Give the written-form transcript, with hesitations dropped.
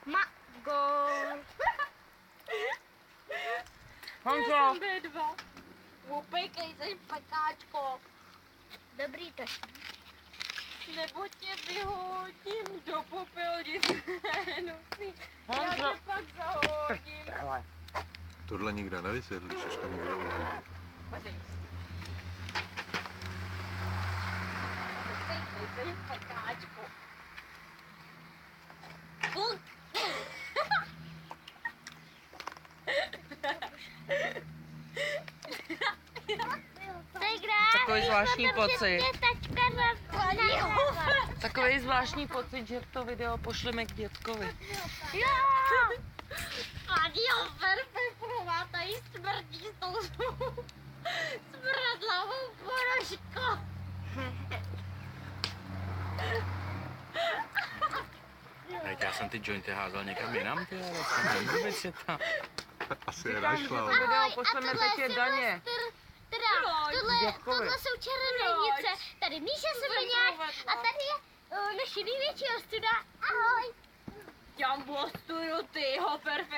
Gol. Honzo! B2. Upekej se pekáčko. Dobrý to. Nebo tě vyhodím do popelnice. Já Honzo! tě pak zahodím. Hele. Tohle nikde nevysvětlíš, až to někdo uvidí. Upekej se pekáčko. Takový zvláštní pocit. Tačka na Takový zvláštní pocit, že to video pošleme k dětkovi. Jo! Paní Overpeprová tady smrdí s tou smradlavou ponožkou. Hej, já jsem ty jointy házel někam jinam, ty ale jsem nevím vůbec je tam. Asi je Říkám, že to našla. video pošleme teď je daně. Tohle jsou čarodějnice. Tady Míša Svrňák a tady je naše největší ostuda. Ahoj! Já budu ty ho perfekt.